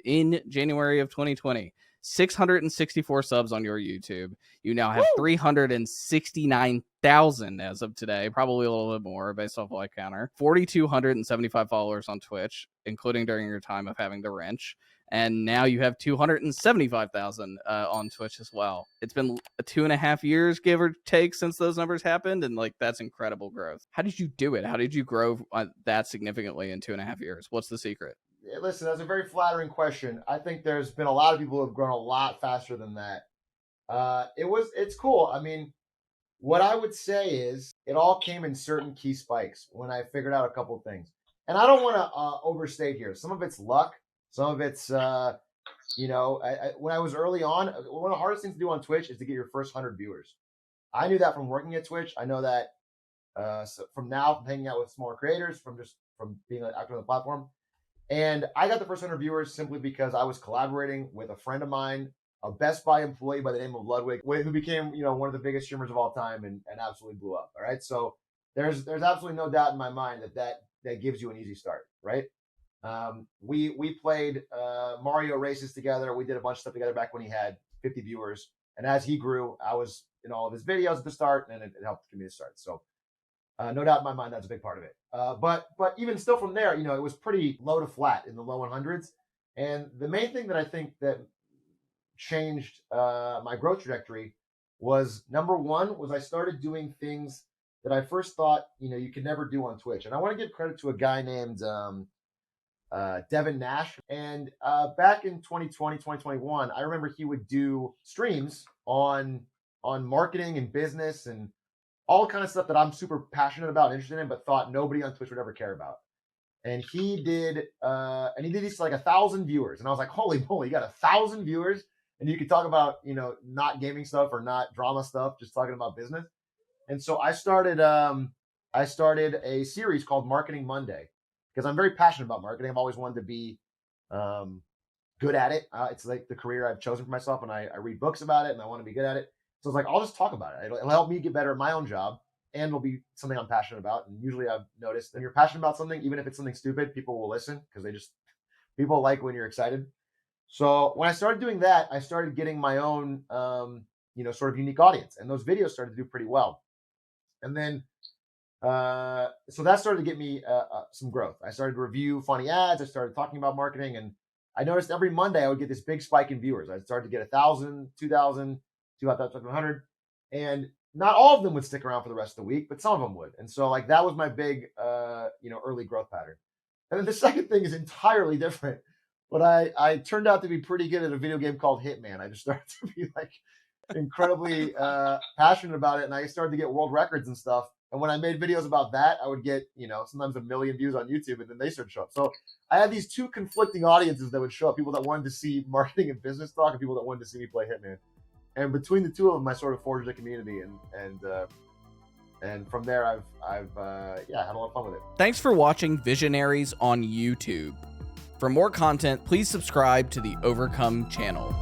in January of 2020. 664 subs on your YouTube. You now have 369,000 as of today, probably a little bit more based off like counter. 4,275 followers on Twitch, including during your time of having the wrench. And now you have 275,000 on Twitch as well. It's been 2.5 years, give or take, since those numbers happened, and like that's incredible growth. How did you do it? How did you grow that significantly in 2.5 years? What's the secret? Listen, that's a very flattering question. I think there's been a lot of people who have grown a lot faster than that. It's cool. I mean, what I would say is it all came in certain key spikes when I figured out a couple of things. And I don't want to overstate here. Some of it's luck. Some of it's, when I was early on, one of the hardest things to do on Twitch is to get your first 100 viewers. I knew that from working at Twitch. I know that from hanging out with smaller creators, from being an actor on the platform. And I got the first 100 viewers simply because I was collaborating with a friend of mine, a Best Buy employee by the name of Ludwig, who became, one of the biggest streamers of all time and absolutely blew up. All right. So there's absolutely no doubt in my mind that gives you an easy start. Right. We played Mario races together. We did a bunch of stuff together back when he had 50 viewers. And as he grew, I was in all of his videos at the start, and it helped me to start. So no doubt in my mind, that's a big part of it. But even still from there, it was pretty low to flat in the low 100s. And the main thing that I think that changed my growth trajectory was, number one, was I started doing things that I first thought, you could never do on Twitch. And I want to give credit to a guy named Devin Nash. And back in 2020, 2021, I remember he would do streams on marketing and business and all kind of stuff that I'm super passionate about and interested in, but thought nobody on Twitch would ever care about. And he did these to like 1,000 viewers. And I was like, holy moly, you got 1,000 viewers and you could talk about, not gaming stuff or not drama stuff, just talking about business. And so I started a series called Marketing Monday, because I'm very passionate about marketing. I've always wanted to be good at it. It's like the career I've chosen for myself, and I read books about it, and I want to be good at it. So it's like, I'll just talk about it. It'll help me get better at my own job, and it'll be something I'm passionate about. And usually I've noticed that when you're passionate about something, even if it's something stupid, people will listen because people like when you're excited. So when I started doing that, I started getting my own, sort of unique audience, and those videos started to do pretty well. And then, so that started to get me some growth. I started to review funny ads. I started talking about marketing, and I noticed every Monday I would get this big spike in viewers. I started to get 1,000, 2,000, 2,100, and not all of them would stick around for the rest of the week, but some of them would. And so like that was my big, early growth pattern. And then the second thing is entirely different, but I turned out to be pretty good at a video game called Hitman. I just started to be like incredibly passionate about it, and I started to get world records and stuff. And when I made videos about that, I would get, sometimes 1 million views on YouTube, and then they started to show up. So I had these two conflicting audiences that would show up, people that wanted to see marketing and business talk and people that wanted to see me play Hitman. And between the two of them, I sort of forged a community, and from there, I've had a lot of fun with it. Thanks for watching Visionaries on YouTube. For more content, please subscribe to the Overcome channel.